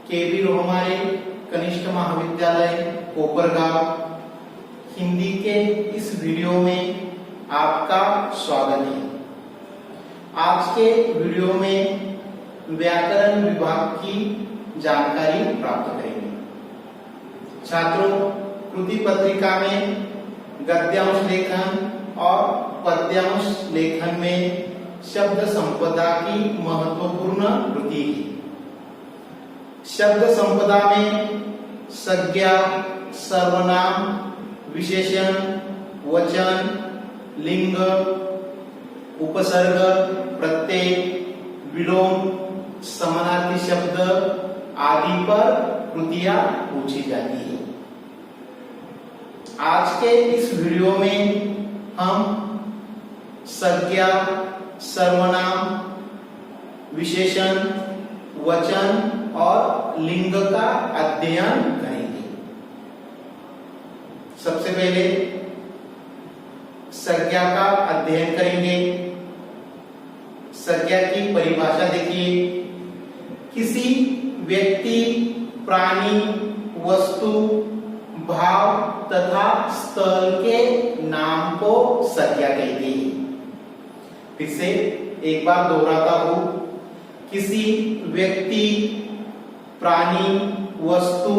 केबी रोहमारे कनिष्ठ महाविद्यालय कोपरगांव हिंदी के इस वीडियो में आपका स्वागत है। आज के वीडियो में व्याकरण विभाग की जानकारी प्राप्त करेंगे। छात्रों, कृति पत्रिका में गद्यांश लेखन और पद्यांश लेखन में शब्द संपदा की महत्वपूर्ण कृति है। शब्द संपदा में संज्ञा, सर्वनाम, विशेषण, वचन, लिंग, उपसर्ग, प्रत्यय, विलोम, समानार्थी शब्द आदि पर कृतियां पूछी जाती है। आज के इस वीडियो में हम संज्ञा, सर्वनाम, विशेषण, वचन और लिंग का अध्ययन करेंगे। सबसे पहले संज्ञा का अध्ययन करेंगे। संज्ञा की परिभाषा देखिए। किसी व्यक्ति, प्राणी, वस्तु, भाव तथा स्थल के नाम को संज्ञा कहते हैं। फिर से एक बार दोहराता हूं। किसी व्यक्ति, प्राणी, वस्तु,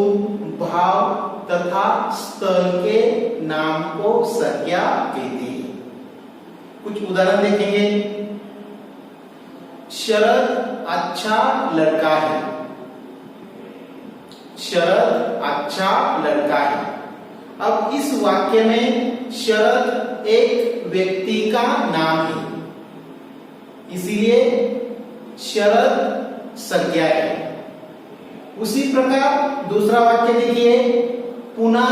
भाव तथा स्थल के नाम को संज्ञा कहते हैं। कुछ उदाहरण देखेंगे। शरद अच्छा लड़का है। शरद अच्छा लड़का है। अब इस वाक्य में शरद एक व्यक्ति का नाम है, इसीलिए शरद संज्ञा है। उसी प्रकार दूसरा वाक्य देखिए। पुणे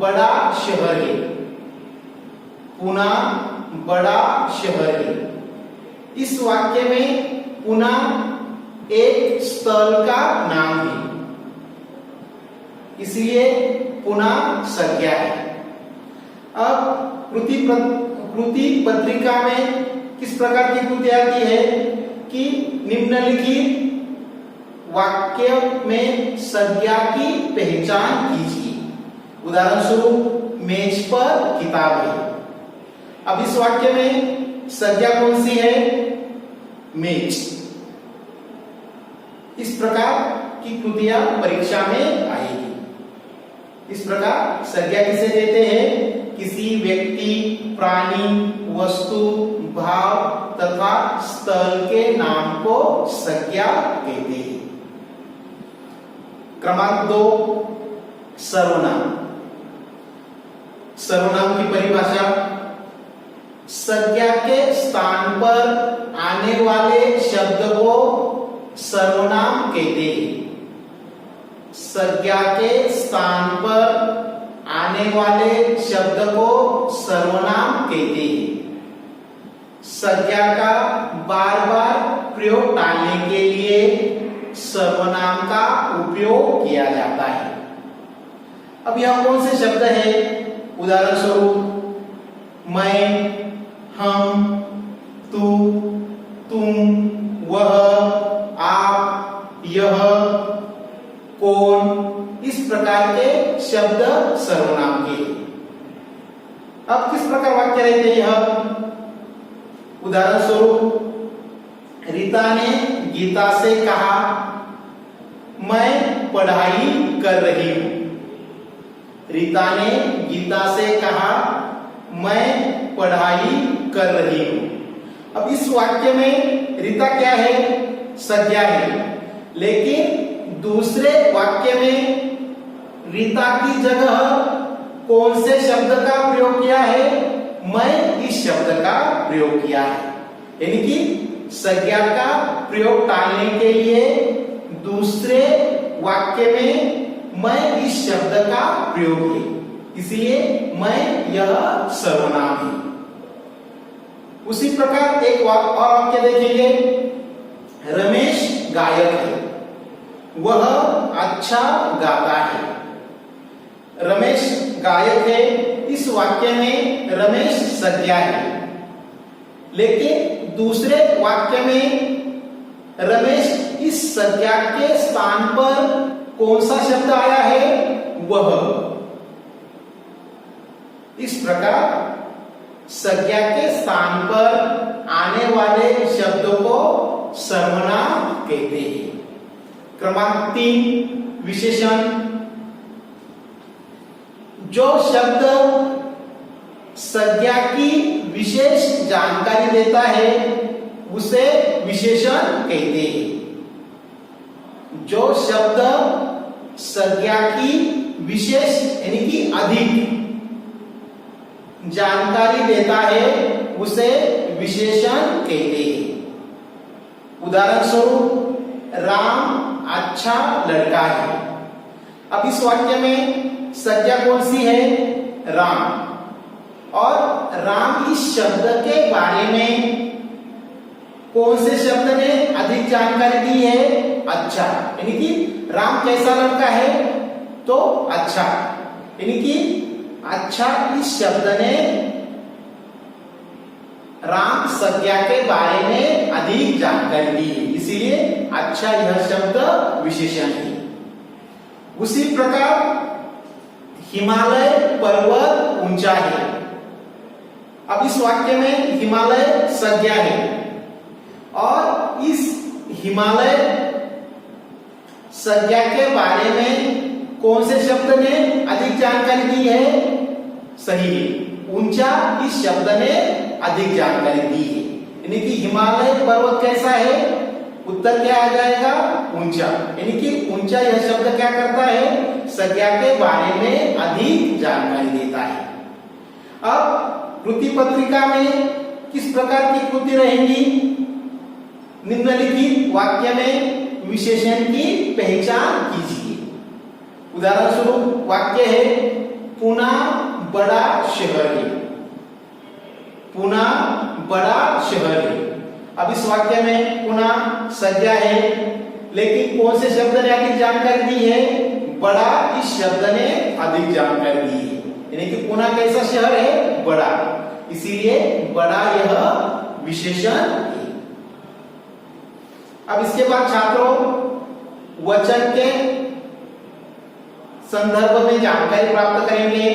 बड़ा शहर है। पुणे बड़ा शहर है। इस वाक्य में पुणे एक स्थल का नाम है, इसलिए पुणे संज्ञा है। अब कृति पत्रिका में किस प्रकार की कृति आती है कि निम्नलिखित वाक्य में संज्ञा की पहचान कीजिए। उदाहरण स्वरूप मेज पर किताब है। अब इस वाक्य में संज्ञा कौन सी है? मेज। इस प्रकार की कृतियां परीक्षा में आएगी। इस प्रकार संज्ञा किसे देते हैं? किसी व्यक्ति, प्राणी, वस्तु, भाव तथा स्थल के नाम को संज्ञा कहते हैं। क्रमांक 2, सर्वनाम। सर्वनाम की परिभाषा। संज्ञा के स्थान पर आने वाले शब्द को सर्वनाम कहते हैं। संज्ञा के स्थान पर आने वाले शब्द को सर्वनाम कहते हैं। संज्ञा का बार बार प्रयोग टालने के लिए सर्वनाम का उपयोग किया जाता है। अब यह कौन से शब्द है? उदाहरण स्वरूप मैं, हम, तू, तुम, वह, आप, यह, कौन, इस प्रकार के शब्द सर्वनाम के। अब किस प्रकार वाक्य रहते हैं? उदाहरण स्वरूप रीता ने गीता से कहा, मैं पढ़ाई कर रही हूं। रीता ने गीता से कहा, मैं पढ़ाई कर रही हूं। अब इस वाक्य में रीता क्या है? संज्ञा है। लेकिन दूसरे वाक्य में रीता की जगह कौन से शब्द का प्रयोग किया है? मैं इस शब्द का प्रयोग किया है। यानी कि संज्ञा का प्रयोग टालने के लिए दूसरे वाक्य में मैं इस शब्द का प्रयोग है, इसलिए मैं यह सर्वनाम है। उसी प्रकार एक और वाक्य देखेंगे। रमेश गायक है। वह अच्छा गाता है। रमेश गायक है। इस वाक्य में रमेश संज्ञा है, लेकिन दूसरे वाक्य में रमेश इस संज्ञा के स्थान पर कौन सा शब्द आया है वह। इस प्रकार संज्ञा के स्थान पर आने वाले शब्दों को सर्वनाम कहते हैं। क्रमांक 3 विशेषण। जो शब्द संज्ञा की विशेष जानकारी देता है उसे विशेषण कहते हैं। जो शब्द संज्ञा की विशेष यानी कि अधिक जानकारी देता है उसे विशेषण कहते हैं। उदाहरण स्वरूप राम अच्छा लड़का है। अब इस वाक्य में संज्ञा कौन सी है राम, और राम इस शब्द के बारे में कौन से शब्द ने अधिक जानकारी दी है अच्छा, यानी कि राम कैसा लड़का है तो अच्छा, यानी कि अच्छा इस शब्द ने राम संज्ञा के बारे में अधिक जानकारी दी है, इसीलिए अच्छा यह शब्द विशेषण है। उसी प्रकार हिमालय पर्वत ऊंचा है। अब इस वाक्य में हिमालय संज्ञा है और इस हिमालय संज्ञा के बारे में कौन से शब्द ने अधिक जानकारी दी है सही है, ऊंचा इस शब्द ने अधिक जानकारी दी है, यानी कि हिमालय पर्वत कैसा है उत्तर क्या आ जाएगा ऊंचा, यानी कि ऊंचा यह शब्द क्या करता है संज्ञा के बारे में अधिक जानकारी देता है। अब कृति पत्रिका में किस प्रकार की कृति रहेंगी, निम्नलिखित वाक्य में विशेषण की पहचान कीजिए। उदाहरण स्वरूप वाक्य है पुणे बड़ा शहर है, पुणे बड़ा शहर है। अब इस वाक्य में पुणे संज्ञा है, लेकिन कौन से शब्द ने अधिक जानकारी दी है बड़ा इस शब्द ने अधिक जानकारी दी है, यानी कि पुणे कैसा शहर है बड़ा, इसीलिए बड़ा यह विशेषण है। अब इसके बाद छात्रों वचन के संदर्भ में जानकारी प्राप्त करेंगे।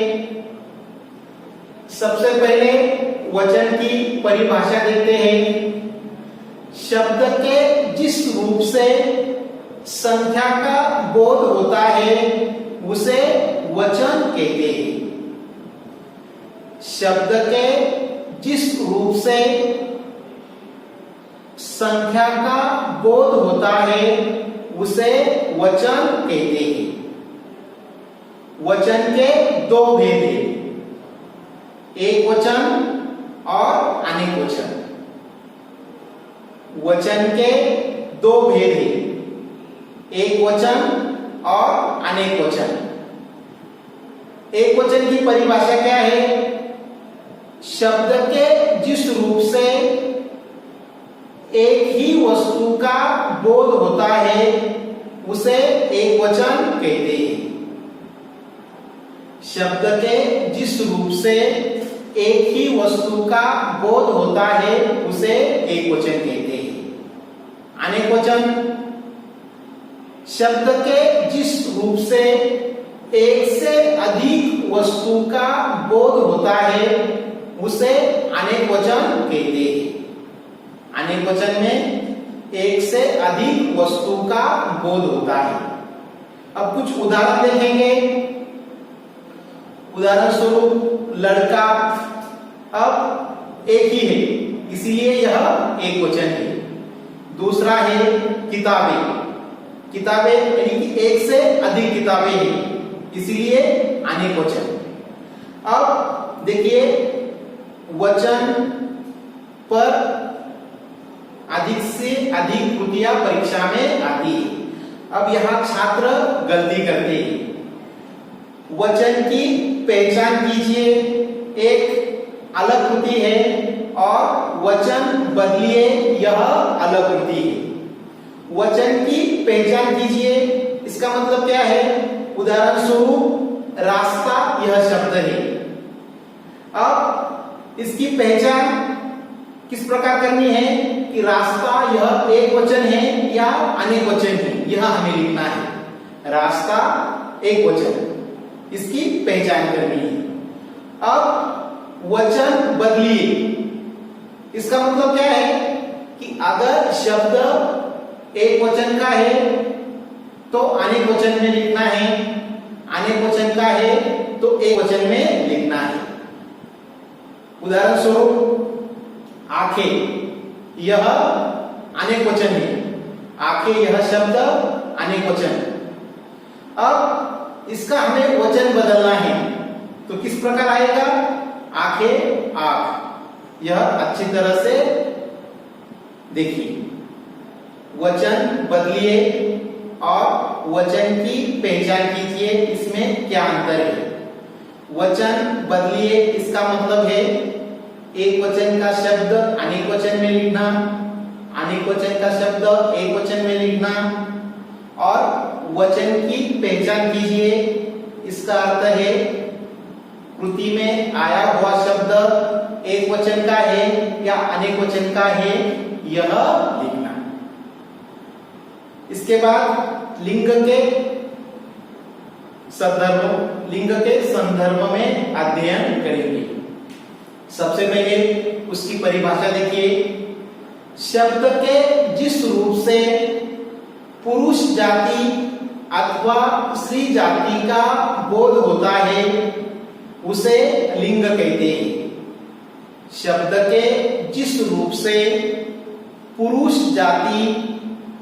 सबसे पहले वचन की परिभाषा देखते हैं। शब्द के जिस रूप से संख्या का बोध होता है उसे वचन कहते हैं। शब्द के जिस रूप से संख्या का बोध होता है उसे वचन कहते हैं। वचन के दो भेद हैं, एक वचन और अनेक वचन। वचन के दो भेद हैं, एक वचन और अनेक वचन। एक वचन की परिभाषा क्या है, शब्द के जिस रूप से एक ही वस्तु का बोध होता है उसे एक वचन कहते हैं। शब्द के जिस रूप से एक ही वस्तु का बोध होता है उसे एक वचन कहते हैं। अनेक वचन शब्द के जिस रूप से एक से अधिक वस्तु का बोध होता है उसे अनेक वचन कहते हैं। अनेक वचन में एक से अधिक वस्तु का बोध होता है। अब कुछ उदाहरण देखेंगे। उदाहरण स्वरूप लड़का, अब एक ही है इसलिए यह एक वचन है। दूसरा है किताबें, किताबें यानी कि एक से अधिक किताबें हैं इसलिए अनेक वचन। अब देखिए वचन पर अधिक से अधिक कृतियां परीक्षा में आती है। अब यहां छात्र गलती करते हैं। वचन की पहचान कीजिए, एक अलग कृति है और वचन बदलिए यह अलग कृति है। वचन की पहचान कीजिए, इसका मतलब क्या है, उदाहरण स्वरूप रास्ता यह शब्द है। अब इसकी पहचान किस प्रकार करनी है कि रास्ता यह एक वचन है या अनेक वचन है, यह हमें लिखना है। रास्ता एक वचन, इसकी पहचान करनी है। अब वचन बदलिए, इसका मतलब क्या है कि अगर शब्द एक वचन का है तो अनेक वचन में लिखना है, अनेक वचन का है तो एक वचन में लिखना है। उदाहरण स्वरूप आंखें, यह अनेक वचन है, आंखें यह शब्द अनेक वचन। अब इसका हमें वचन बदलना है तो किस प्रकार आएगा? आंखें आंख। यह अच्छी तरह से देखिए, वचन बदलिए और वचन की पहचान कीजिए, इसमें क्या अंतर है। वचन बदलिए इसका मतलब है एक वचन का शब्द अनेक वचन में लिखना, अनेक वचन का शब्द एक वचन में लिखना। और वचन की पहचान कीजिए, इसका अर्थ है कृति में आया हुआ शब्द एक वचन का है या अनेक वचन का है, यह लिखना। इसके बाद लिंग के संदर्भ, लिंग के संदर्भ में अध्ययन करेंगे। सबसे पहले उसकी परिभाषा देखिए। शब्द के जिस रूप से पुरुष जाति अथवा स्त्री जाति का बोध होता है उसे लिंग कहते हैं। शब्द के जिस रूप से पुरुष जाति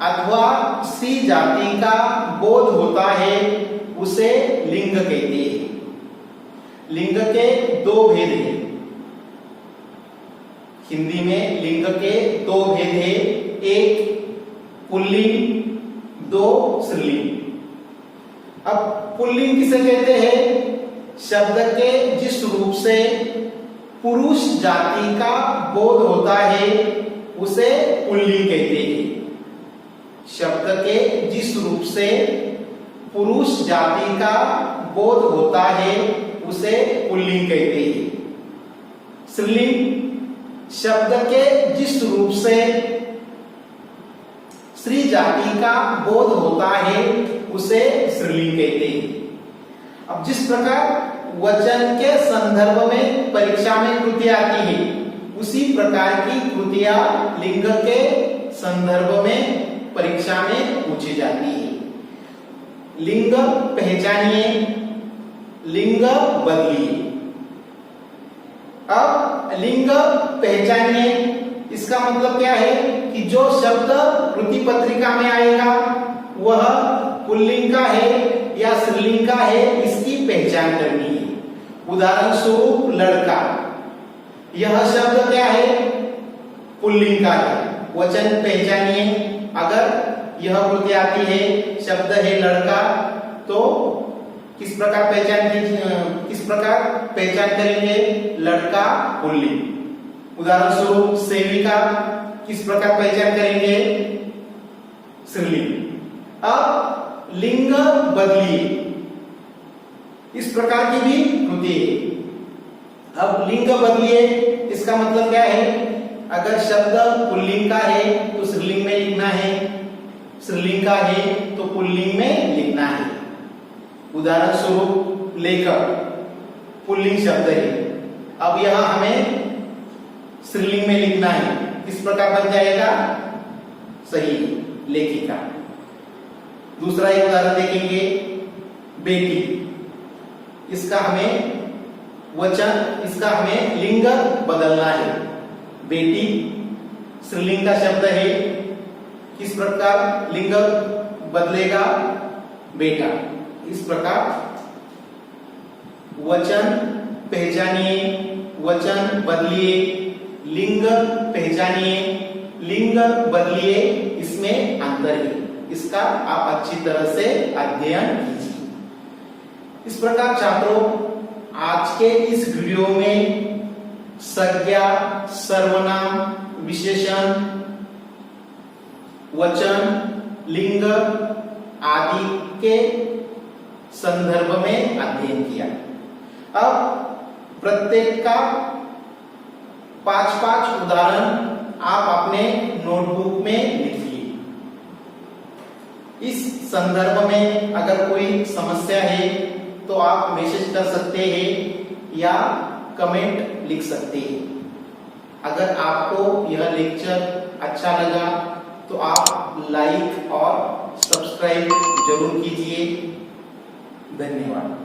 अथवा स्त्री जाति का बोध होता है उसे लिंग कहते हैं। लिंग के दो भेद हैं। हिंदी में लिंग के दो भेद हैं, एक पुल्लिंग, दो स्त्रीलिंग। अब पुल्लिंग किसे कहते हैं? शब्द के जिस रूप से पुरुष जाति का बोध होता है उसे पुल्लिंग कहते हैं। शब्द के जिस रूप से पुरुष जाति का बोध होता है उसे पुल्लिंग कहते हैं। स्त्रीलिंग, शब्द के जिस रूप से स्त्री जाति का बोध होता है उसे स्त्रीलिंग कहते हैं। अब जिस प्रकार वचन के संदर्भ में परीक्षा में कृतियां आती है, उसी प्रकार की कृतियां लिंग के संदर्भ में परीक्षा में पूछी जाती है। लिंग पहचानिए, लिंग बदलिए। अब लिंग पहचानिए इसका मतलब क्या है कि जो शब्द कृति पत्रिका में आएगा वह पुल्लिंग का है या स्त्रीलिंग का है, इसकी पहचान करनी है। उदाहरण स्वरूप लड़का, यह शब्द क्या है? पुल्लिंग का है। वचन पहचानिए, अगर यह कृति आती है, शब्द है लड़का, तो किस प्रकार पहचान करेंगे? लड़का पुल्लिंग। उदाहरण स्वरूप सेविका, किस प्रकार पहचान करेंगे? स्त्रीलिंग। अब लिंग बदलिए, इस प्रकार की भी कृति है। अब लिंग बदलिए इसका मतलब क्या है? अगर शब्द पुल्लिंग का है तो स्त्रीलिंग में लिखना है, स्त्रीलिंग का है तो पुल्लिंग में लिखना है। उदाहरण स्वरूप लेखक, पुल्लिंग शब्द है, अब यह हमें स्त्रीलिंग में लिखना है, किस प्रकार बन जाएगा? सही, लेखिका। दूसरा एक उदाहरण देखेंगे, बेटी, इसका हमें लिंग बदलना है। बेटी स्त्रीलिंग का शब्द है, किस प्रकार लिंग बदलेगा? बेटा। इस प्रकार वचन पहचानिए, वचन बदलिए, लिंग पहचानिए, लिंग बदलिए, इसमें अंतर है। इसका आप अच्छी तरह से अध्ययन कीजिए। इस प्रकार छात्रों, आज के इस वीडियो में संज्ञा, सर्वनाम, विशेषण, वचन, लिंग आदि के संदर्भ में अध्ययन किया। अब प्रत्येक का 5-5 उदाहरण आप अपने नोटबुक में लिखिए। इस संदर्भ में अगर कोई समस्या है तो आप मैसेज कर सकते हैं या कमेंट लिख सकते हैं। अगर आपको यह लेक्चर अच्छा लगा तो आप लाइक और सब्सक्राइब जरूर कीजिए। धन्यवाद।